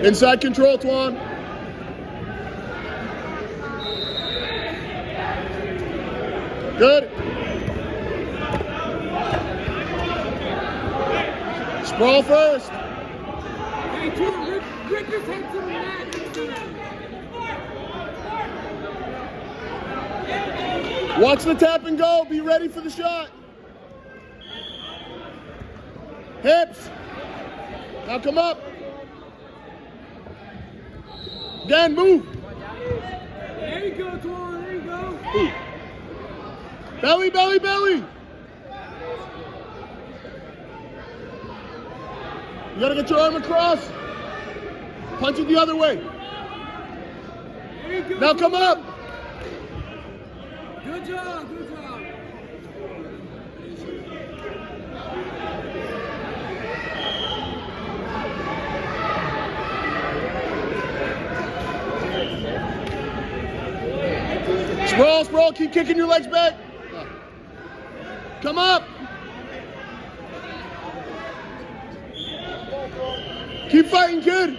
Inside control, Twan. Good. Sprawl first. Hey, Twan, rip his head to the mat next time. Watch the tap and go. Be ready for the shot. Hips. Now come up. Again, move. There you go, Twan. There you go. Ooh. Belly, belly, belly. You gotta get your arm across. Punch it the other way. There you go. Now come up. Good job, good job. Sprawl, sprawl, keep kicking your legs back. Come up. Keep fighting, kid.